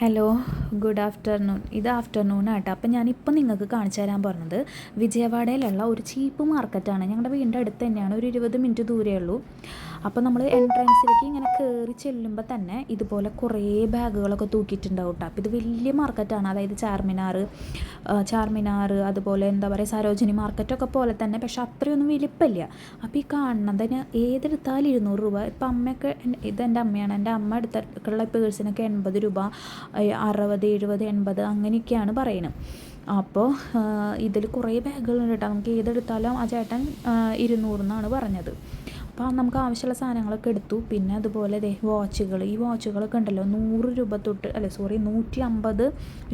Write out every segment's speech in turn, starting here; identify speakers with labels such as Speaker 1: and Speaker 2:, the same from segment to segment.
Speaker 1: Hello, good afternoon. ഇത് afternoon ആട്ടോ. അപ്പം ഞാനിപ്പോൾ നിങ്ങൾക്ക് കാണിച്ചു തരാൻ പറഞ്ഞത് വിജയവാഡയിലുള്ള ഒരു ചീപ്പ് മാർക്കറ്റാണ്. ഞങ്ങളുടെ വീടിൻ്റെ അടുത്ത് തന്നെയാണ്, ഒരു 20 മിനിറ്റ് ദൂരമേ ഉള്ളൂ. അപ്പോൾ നമ്മൾ എൻട്രൻസിലേക്ക് ഇങ്ങനെ കയറി ചെല്ലുമ്പോൾ തന്നെ ഇതുപോലെ കുറേ ബാഗുകളൊക്കെ തൂക്കിയിട്ടുണ്ടാവും കേട്ടോ. അപ്പോൾ ഇത് വലിയ മാർക്കറ്റാണ്, അതായത് ചാർമിനാർ അതുപോലെ എന്താ പറയുക സരോജിനി മാർക്കറ്റൊക്കെ പോലെ തന്നെ, പക്ഷെ അത്രയൊന്നും വലിപ്പമില്ല. അപ്പോൾ ഈ കാണുന്നതിന് ഏതെടുത്താലും 200 രൂപ. ഇപ്പം അമ്മയൊക്കെ, ഇതെൻ്റെ അമ്മയാണ്, എൻ്റെ അമ്മ എടുത്തിട്ടുള്ള പേഴ്സിനൊക്കെ 80 രൂപ, 60, 70, 80 അങ്ങനെയൊക്കെയാണ് പറയുന്നത്. അപ്പോൾ ഇതിൽ കുറേ ബാഗുകളുണ്ട് കേട്ടോ. നമുക്ക് ഏതെടുത്താലും ആ ചേട്ടൻ 200 എന്നാണ് പറഞ്ഞത്. അപ്പോൾ നമുക്ക് ആവശ്യമുള്ള സാധനങ്ങളൊക്കെ എടുത്തു. പിന്നെ അതുപോലെ വാച്ചുകൾ, ഈ വാച്ചുകളൊക്കെ ഉണ്ടല്ലോ 100 രൂപ തൊട്ട്, 150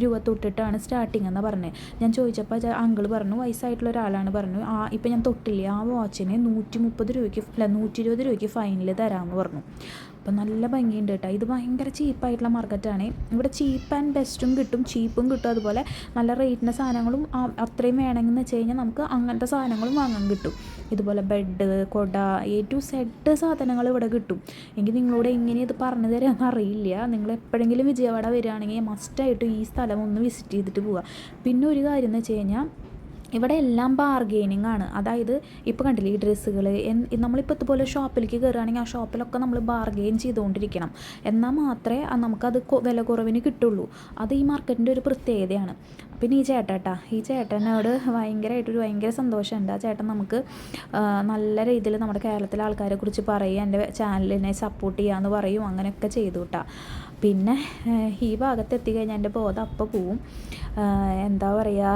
Speaker 1: രൂപ തൊട്ടിട്ടാണ് സ്റ്റാർട്ടിങ് എന്ന് പറഞ്ഞത്. ഞാൻ ചോദിച്ചപ്പോൾ അങ്കിൾ പറഞ്ഞു, വയസ്സായിട്ടുള്ള ഒരാളാണ് പറഞ്ഞു, ഇപ്പം ഞാൻ തൊട്ടില്ലേ ആ വാച്ചിന് 130 രൂപയ്ക്ക് 120 രൂപയ്ക്ക് ഫൈനൽ തരാമെന്ന് പറഞ്ഞു. അപ്പം നല്ല ഭംഗിയുണ്ട് കേട്ടോ. ഇത് ഭയങ്കര ചീപ്പായിട്ടുള്ള മാർക്കറ്റാണ്. ഇവിടെ ചീപ്പ് ആൻഡ് ബെസ്റ്റും കിട്ടും, ചീപ്പും കിട്ടും, അതുപോലെ നല്ല റേറ്റിൻ്റെ സാധനങ്ങളും അത്രയും വേണമെന്ന് വെച്ച് കഴിഞ്ഞാൽ നമുക്ക് അങ്ങനത്തെ സാധനങ്ങളും വാങ്ങാൻ കിട്ടും. ഇതുപോലെ ബെഡ്, കൊട, A to Z സാധനങ്ങൾ ഇവിടെ കിട്ടും. എനിക്ക് നിങ്ങളോട് എങ്ങനെ ഇത് പറഞ്ഞു തരാമെന്ന് അറിയില്ല. നിങ്ങൾ എപ്പോഴെങ്കിലും വിജയവാഡ വരികയാണെങ്കിൽ മസ്റ്റായിട്ട് ഈ സ്ഥലം ഒന്ന് വിസിറ്റ് ചെയ്തിട്ട് പോവുക. പിന്നെ ഒരു കാര്യം എന്ന് വെച്ച് കഴിഞ്ഞാൽ ഇവിടെ എല്ലാം ബാർഗെയിനിങ് ആണ്. അതായത് ഇപ്പോൾ കണ്ടില്ലേ ഈ ഡ്രസ്സുകൾ, നമ്മളിപ്പോൾ ഇതുപോലെ ഷോപ്പിലേക്ക് കയറുകയാണെങ്കിൽ ആ ഷോപ്പിലൊക്കെ നമ്മൾ ബാർഗെയിൻ ചെയ്തുകൊണ്ടിരിക്കണം, എന്നാൽ മാത്രമേ നമുക്കത് വില കുറവിന് കിട്ടുള്ളൂ. അത് ഈ മാർക്കറ്റിൻ്റെ ഒരു പ്രത്യേകതയാണ്. പിന്നെ ഈ ചേട്ടനോട് ഭയങ്കര സന്തോഷമുണ്ട്. ആ ചേട്ടൻ നമുക്ക് നല്ല രീതിയിൽ നമ്മുടെ കേരളത്തിലെ ആൾക്കാരെ കുറിച്ച് പറയും, എൻ്റെ ചാനലിനെ സപ്പോർട്ട് ചെയ്യാമെന്ന് പറയും, അങ്ങനെയൊക്കെ ചെയ്തു കേട്ടോ. പിന്നെ ഈ ഭാഗത്ത് എത്തിക്കഴിഞ്ഞാൽ എൻ്റെ ബോധം അപ്പം പോവും. എന്താ പറയുക,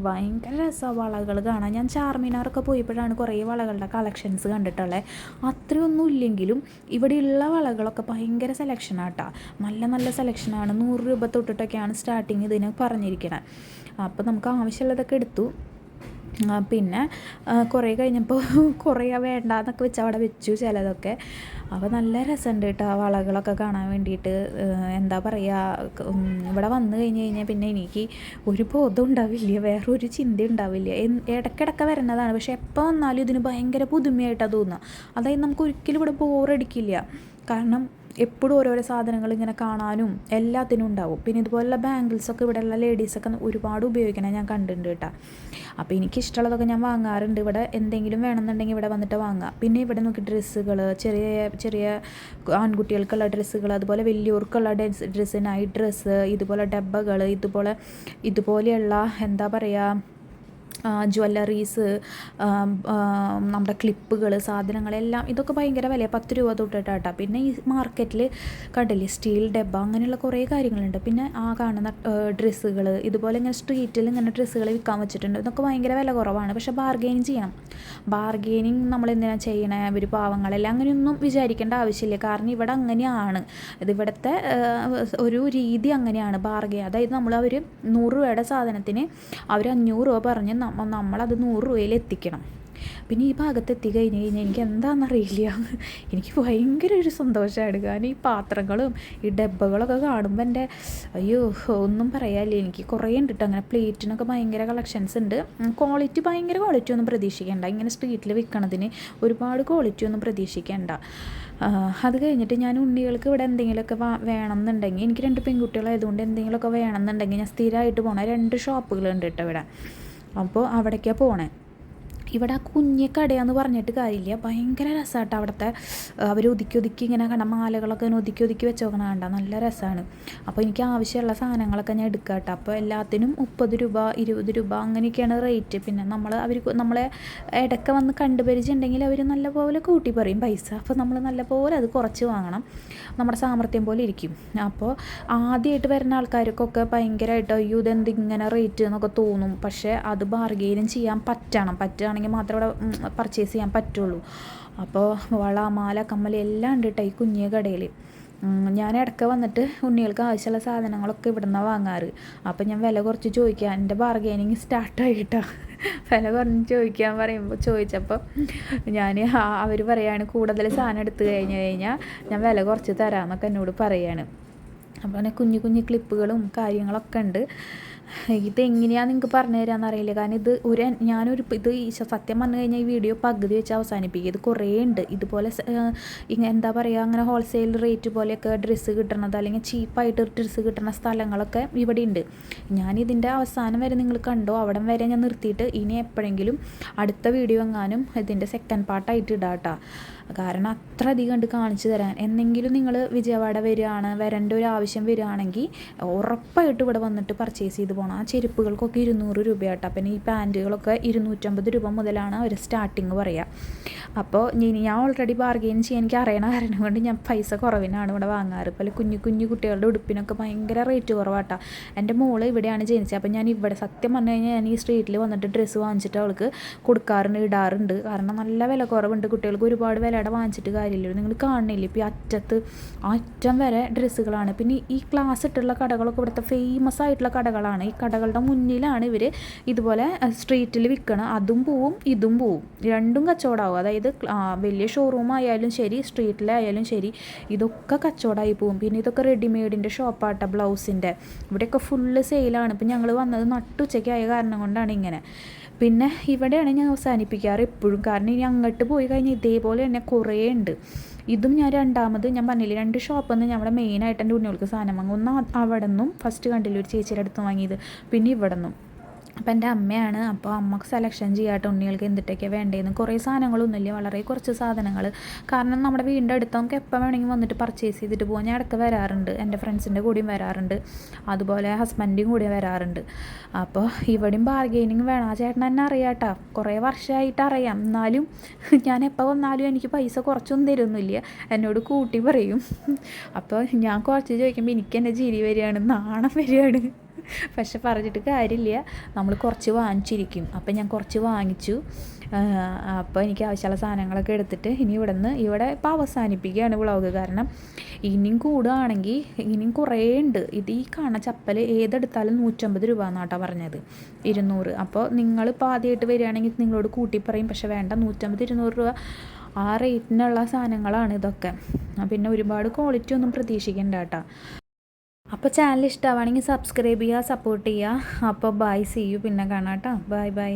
Speaker 1: ഭയങ്കര രസമാണ് വളകൾ കാണാൻ. ഞാൻ ചാർമിനാറൊക്കെ പോയപ്പോഴാണ് കുറേ വളകളുടെ കളക്ഷൻസ് കണ്ടിട്ടുള്ളത്. അത്രയൊന്നും ഇല്ലെങ്കിലും ഇവിടെയുള്ള വളകളൊക്കെ ഭയങ്കര സെലക്ഷനാണ് കേട്ടോ. നല്ല നല്ല സെലക്ഷനാണ്. 100 രൂപ തൊട്ടിട്ടൊക്കെയാണ് സ്റ്റാർട്ടിങ് ഇതിന് പറഞ്ഞിരിക്കുന്നത്. അപ്പോൾ നമുക്ക് ആവശ്യമുള്ളതൊക്കെ എടുത്തു. പിന്നെ കുറേ കഴിഞ്ഞപ്പോൾ കുറേ വേണ്ടാന്നൊക്കെ വെച്ച് അവിടെ വെച്ചു ചിലതൊക്കെ. അപ്പോൾ നല്ല രസമുണ്ട് കേട്ടോ ആ വളകളൊക്കെ കാണാൻ വേണ്ടിയിട്ട്. എന്താ പറയുക, ഇവിടെ വന്നു കഴിഞ്ഞാൽ പിന്നെ എനിക്ക് ഒരു ബോധം ഉണ്ടാവില്ല, വേറൊരു ചിന്ത ഉണ്ടാവില്ല. ഇടയ്ക്കിടയ്ക്ക് വരുന്നതാണ്, പക്ഷെ എപ്പോൾ വന്നാലും ഇതിന് ഭയങ്കര പുതുമയായിട്ടാണ് തോന്നുക. അതായത് നമുക്ക് ഒരിക്കലും ഇവിടെ ബോറടിക്കില്ല, കാരണം എപ്പോഴും ഓരോരോ സാധനങ്ങൾ ഇങ്ങനെ കാണാനും എല്ലാത്തിനും ഉണ്ടാവും. പിന്നെ ഇതുപോലുള്ള ബാംഗിൾസൊക്കെ ഇവിടെയുള്ള ലേഡീസൊക്കെ ഒരുപാട് ഉപയോഗിക്കണം ഞാൻ കണ്ടിട്ടുണ്ട് കേട്ടോ. അപ്പോൾ എനിക്കിഷ്ടമുള്ളതൊക്കെ ഞാൻ വാങ്ങാറുണ്ട്. ഇവിടെ എന്തെങ്കിലും വേണമെന്നുണ്ടെങ്കിൽ ഇവിടെ വന്നിട്ട് വാങ്ങാം. പിന്നെ ഇവിടെ നോക്കി ഡ്രസ്സുകൾ, ചെറിയ ആൺകുട്ടികൾക്കുള്ള ഡ്രസ്സുകൾ, അതുപോലെ വലിയവർക്കുള്ള ഡ്രസ്സ്, നൈറ്റ് ഡ്രസ്സ്, ഇതുപോലെ ഡബ്ബകൾ, ഇതുപോലെയുള്ള എന്താ പറയുക ജ്വല്ലറീസ്, നമ്മുടെ ക്ലിപ്പുകൾ, സാധനങ്ങളെല്ലാം ഇതൊക്കെ ഭയങ്കര വിലയാണ്, 10 രൂപ തൊട്ടിട്ടാട്ടോ. പിന്നെ ഈ മാർക്കറ്റിൽ കണ്ടില്ലേ സ്റ്റീൽ ഡബ്ബ, അങ്ങനെയുള്ള കുറേ കാര്യങ്ങളുണ്ട്. പിന്നെ ആ കാണുന്ന ഡ്രസ്സുകൾ, ഇതുപോലെ ഇങ്ങനെ സ്ട്രീറ്റിൽ ഇങ്ങനെ ഡ്രസ്സുകൾ വിൽക്കാൻ വെച്ചിട്ടുണ്ട്. ഇതൊക്കെ ഭയങ്കര വില കുറവാണ്, പക്ഷേ ബാർഗെയിൻ ചെയ്യണം. ബാർഗെയിനിങ് നമ്മളെന്തിനാണ് ചെയ്യണേ, അവർ പാവങ്ങളെല്ലാം അങ്ങനെയൊന്നും വിചാരിക്കേണ്ട ആവശ്യമില്ല, കാരണം ഇവിടെ അങ്ങനെയാണ്. ഇവിടുത്തെ ഒരു രീതി അങ്ങനെയാണ് ബാർഗെയിൻ. അതായത് അവർ 100 രൂപയുടെ സാധനത്തിന് അവർ 500 രൂപ പറഞ്ഞ് നമ്മളത് 100 രൂപയിൽ എത്തിക്കണം. പിന്നെ ഈ ഭാഗത്ത് എത്തിക്കഴിഞ്ഞ് കഴിഞ്ഞാൽ എനിക്ക് എന്താണെന്നറിയില്ല, എനിക്ക് ഭയങ്കര ഒരു സന്തോഷമാണ്. കാരണം ഈ പാത്രങ്ങളും ഈ ഡബ്ബകളൊക്കെ കാണുമ്പോൾ എൻ്റെ അയ്യോ ഒന്നും പറയാനില്ല. എനിക്ക് കുറേ ഉണ്ട് കേട്ടോ. അങ്ങനെ പ്ലേറ്റിനൊക്കെ ഭയങ്കര കളക്ഷൻസ് ഉണ്ട്. ഭയങ്കര ക്വാളിറ്റി ഒന്നും പ്രതീക്ഷിക്കേണ്ട, ഇങ്ങനെ സ്ട്രീറ്റിൽ വിൽക്കണതിന് ഒരുപാട് ക്വാളിറ്റി ഒന്നും പ്രതീക്ഷിക്കേണ്ട. അത് കഴിഞ്ഞിട്ട് ഞാൻ ഉണ്ണികൾക്ക് ഇവിടെ എന്തെങ്കിലുമൊക്കെ വേണമെന്നുണ്ടെങ്കിൽ, എനിക്ക് 2 പെൺകുട്ടികളായതുകൊണ്ട് എന്തെങ്കിലുമൊക്കെ വേണമെന്നുണ്ടെങ്കിൽ ഞാൻ സ്ഥിരമായിട്ട് പോകണ 2 ഷോപ്പുകളുണ്ട് കേട്ടോ ഇവിടെ. അപ്പോൾ അവിടേക്കാണ് പോണേ. ഇവിടെ ആ കുഞ്ഞെ കടയാന്ന് പറഞ്ഞിട്ട് കാര്യമില്ല, ഭയങ്കര രസമാട്ടോ അവിടുത്തെ. അവർ ഒതുക്കി ഇങ്ങനെ കാണാം, മാലകളൊക്കെ ഒതുക്കി വെച്ച് നോക്കണം, കണ്ട നല്ല രസമാണ്. അപ്പോൾ എനിക്ക് ആവശ്യമുള്ള സാധനങ്ങളൊക്കെ ഞാൻ എടുക്കാം കേട്ടോ. അപ്പോൾ എല്ലാത്തിനും 30 രൂപ 20 രൂപ അങ്ങനെയൊക്കെയാണ് റേറ്റ്. പിന്നെ നമ്മളെ ഇടയ്ക്ക് വന്ന് കണ്ടുപരിച്ചിട്ടുണ്ടെങ്കിൽ അവർ നല്ലപോലെ കൂട്ടി പറയും പൈസ. അപ്പോൾ നമ്മൾ നല്ലപോലെ അത് കുറച്ച് വാങ്ങണം, നമ്മുടെ സാമർത്ഥ്യം പോലെ ഇരിക്കും. അപ്പോൾ ആദ്യമായിട്ട് വരുന്ന ആൾക്കാർക്കൊക്കെ ഭയങ്കരമായിട്ട് അയ്യോ ഇതെന്തിങ്ങനെ റേറ്റ് എന്നൊക്കെ തോന്നും. പക്ഷേ അത് ബാർഗെയിനും ചെയ്യാൻ പറ്റുകയാണെങ്കിൽ മാത്രമേ ഇവിടെ പർച്ചേസ് ചെയ്യാൻ പറ്റുള്ളൂ. അപ്പോൾ വള, മാല, കമ്മൽ എല്ലാം ഉണ്ട് കേട്ടോ ഈ കുഞ്ഞിയ കടയിൽ. ഞാൻ ഇടയ്ക്ക് വന്നിട്ട് ഉണ്ണികൾക്ക് ആവശ്യമുള്ള സാധനങ്ങളൊക്കെ ഇവിടെ നിന്നാണ് വാങ്ങാറ്. അപ്പോൾ ഞാൻ വില കുറച്ച് ചോദിക്കാം, എൻ്റെ ബാർഗെയിനിങ് സ്റ്റാർട്ടായിട്ടാണ്. വില കുറഞ്ഞ് ചോദിച്ചപ്പോൾ അവർ പറയാണ് കൂടുതൽ സാധനം എടുത്തു കഴിഞ്ഞാൽ ഞാൻ വില കുറച്ച് തരാമെന്നൊക്കെ എന്നോട് പറയാണ്. അപ്പോൾ അങ്ങനെ കുഞ്ഞു ക്ലിപ്പുകളും കാര്യങ്ങളൊക്കെ ഉണ്ട്. ഇതെങ്ങനെയാണെന്ന് നിങ്ങൾക്ക് പറഞ്ഞു തരാമെന്ന് അറിയില്ല. കാരണം ഇത് സത്യം പറഞ്ഞു കഴിഞ്ഞാൽ ഈ വീഡിയോ പകുതി വെച്ച് അവസാനിപ്പിക്കുക. ഇത് കുറേ ഉണ്ട് ഇതുപോലെ എന്താ പറയുക, അങ്ങനെ ഹോൾസെയിൽ റേറ്റ് പോലെയൊക്കെ ഡ്രസ്സ് കിട്ടണത് അല്ലെങ്കിൽ ചീപ്പായിട്ട് ഡ്രസ്സ് കിട്ടുന്ന സ്ഥലങ്ങളൊക്കെ ഇവിടെ ഉണ്ട്. ഞാനിതിൻ്റെ അവസാനം വരെ നിങ്ങൾ കണ്ടോ, അവിടം വരെ ഞാൻ നിർത്തിയിട്ട് ഇനി എപ്പോഴെങ്കിലും അടുത്ത വീഡിയോ എങ്ങാനും ഇതിൻ്റെ സെക്കൻഡ് പാർട്ടായിട്ട് ഇടാം കേട്ടോ. കാരണം അത്ര അധികം ഉണ്ട് കാണിച്ചു തരാൻ. എന്നെങ്കിലും നിങ്ങൾ വിജയവാഡ വരേണ്ട ഒരു ആവശ്യം വരികയാണെങ്കിൽ ഉറപ്പായിട്ട് ഇവിടെ വന്നിട്ട് പർച്ചേസ് ചെയ്ത് പോകണം. ആ ചെരുപ്പുകൾക്കൊക്കെ 200 രൂപയാട്ടോ. പിന്നെ ഈ പാൻറ്റുകളൊക്കെ 250 രൂപ മുതലാണ് അവർ സ്റ്റാർട്ടിങ് പറയുക. അപ്പോൾ ഞാൻ ഓൾറെഡി ബാർഗെയിൻ ചെയ്യാൻ എനിക്ക് അറിയണ കാരണം കൊണ്ട് ഞാൻ പൈസ കുറവിനാണ് ഇവിടെ വാങ്ങാറ്. പോലെ കുഞ്ഞു കുട്ടികളുടെ ഉടുപ്പിനൊക്കെ ഭയങ്കര റേറ്റ് കുറവാട്ടോ. എൻ്റെ മോള് ഇവിടെയാണ് ജനിച്ചത്. അപ്പോൾ ഞാൻ ഇവിടെ സത്യം പറഞ്ഞു കഴിഞ്ഞാൽ ഞാൻ ഈ സ്ട്രീറ്റിൽ വന്നിട്ട് ഡ്രസ്സ് വാങ്ങിച്ചിട്ട് അവൾക്ക് കൊടുക്കാറുണ്ട്, ഇടാറുണ്ട്. കാരണം നല്ല വില കുറവുണ്ട്. കുട്ടികൾക്ക് ഒരുപാട് വിലയുടെ വാങ്ങിച്ചിട്ട് കാര്യമില്ല. നിങ്ങൾ കാണുന്നില്ല ഇപ്പോൾ ഈ അറ്റം വരെ ഡ്രസ്സുകളാണ്. പിന്നെ ഈ ക്ലാസ് ഇട്ടുള്ള കടകളൊക്കെ ഇവിടുത്തെ ഫേമസ് ആയിട്ടുള്ള കടകളാണ്. ഈ കടകളുടെ മുന്നിലാണ് ഇവർ ഇതുപോലെ സ്ട്രീറ്റിൽ വിൽക്കണം. അതും പോവും ഇതും പോവും, രണ്ടും കച്ചവടമാവും. അതായത് വലിയ ഷോറൂം ആയാലും ശരി, സ്ട്രീറ്റിലായാലും ശരി, ഇതൊക്കെ കച്ചവടമായി പോവും. പിന്നെ ഇതൊക്കെ റെഡിമെയ്ഡിൻ്റെ ഷോപ്പാട്ട, ബ്ലൗസിൻ്റെ. ഇവിടെയൊക്കെ ഫുള്ള് സെയിലാണ്. ഇപ്പം ഞങ്ങൾ വന്നത് നട്ടുച്ചയ്ക്കായ കാരണം കൊണ്ടാണ് ഇങ്ങനെ. പിന്നെ ഇവിടെയാണ് ഞാൻ അവസാനിപ്പിക്കാറ് എപ്പോഴും. കാരണം ഇനി അങ്ങോട്ട് പോയി കഴിഞ്ഞാൽ ഇതേപോലെ തന്നെ കുറേ ഉണ്ട്. ഇതും ഞാൻ ഞാൻ പറഞ്ഞില്ലേ 2 ഷോപ്പിൽ നിന്ന് നമ്മുടെ മെയിനായിട്ട് എൻ്റെ ഉണ്ണികൾക്ക് സാധനം വാങ്ങും. ഒന്ന് അവിടെ നിന്നും ഫസ്റ്റ് കണ്ടില്ല ഒരു ചേച്ചിയുടെ അടുത്ത് വാങ്ങിയത്, പിന്നെ ഇവിടെ നിന്നും. അപ്പോൾ എൻ്റെ അമ്മയാണ്. അപ്പോൾ അമ്മക്ക് സെലക്ഷൻ ചെയ്യാട്ടോ ഉണ്ണികൾക്ക് എന്തിട്ടൊക്കെയാണ് വേണ്ടതെന്ന്. കുറേ സാധനങ്ങളൊന്നുമില്ല, വളരെ കുറച്ച് സാധനങ്ങൾ. കാരണം നമ്മുടെ വീടിൻ്റെ അടുത്ത് നമുക്ക് എപ്പോൾ വേണമെങ്കിൽ വന്നിട്ട് പർച്ചേസ് ചെയ്തിട്ട് പോകാം. ഞാൻ ഇടയ്ക്ക് വരാറുണ്ട്, എൻ്റെ ഫ്രണ്ട്സിൻ്റെ കൂടെയും വരാറുണ്ട്, അതുപോലെ ഹസ്ബൻഡിനും കൂടെ വരാറുണ്ട്. അപ്പോൾ ഇവിടെയും ബാർഗെയിനിങ് വേണം. ആ ചേട്ടൻ എന്നെ അറിയാം കേട്ടോ, കുറേ വർഷമായിട്ട് അറിയാം. എന്നാലും ഞാൻ എപ്പോൾ വന്നാലും എനിക്ക് പൈസ കുറച്ചൊന്നും തരുന്നില്ല, എന്നോട് കൂട്ടി പറയും. അപ്പോൾ ഞാൻ കുറച്ച് ചോദിക്കുമ്പോൾ എനിക്ക് എൻ്റെ ചിരി വരികയാണ്, നാണം വരികയാണ്. പക്ഷെ പറഞ്ഞിട്ട് കാര്യമില്ല, നമ്മൾ കുറച്ച് വാങ്ങിച്ചിരിക്കും. അപ്പം ഞാൻ കുറച്ച് വാങ്ങിച്ചു. അപ്പോൾ എനിക്ക് ആവശ്യമുള്ള സാധനങ്ങളൊക്കെ എടുത്തിട്ട് ഇവിടെ ഇപ്പോൾ അവസാനിപ്പിക്കുകയാണ് വ്ളോഗ്. കാരണം ഇനിയും കൂടുകയാണെങ്കിൽ ഇനിയും കുറേ ഉണ്ട്. ഇത് ഈ കാണുന്ന ചപ്പൽ ഏതെടുത്താലും 150 രൂപ എന്നാട്ടോ പറഞ്ഞത്, 200. അപ്പോൾ നിങ്ങളിപ്പോൾ ആദ്യമായിട്ട് വരികയാണെങ്കിൽ നിങ്ങളോട് കൂട്ടി പറയും. പക്ഷെ വേണ്ട, 150-200 രൂപ ആ റേറ്റിനുള്ള സാധനങ്ങളാണ് ഇതൊക്കെ. പിന്നെ ഒരുപാട് ക്വാളിറ്റി ഒന്നും പ്രതീക്ഷിക്കണ്ട കേട്ടോ. അപ്പോൾ ചാനൽ ഇഷ്ടമാണെങ്കിൽ സബ്സ്ക്രൈബ് ചെയ്യുക, സപ്പോർട്ട് ചെയ്യുക. അപ്പോൾ ബൈ, സീ യു, പിന്നെ കാണാം കേട്ടോ. ബൈ.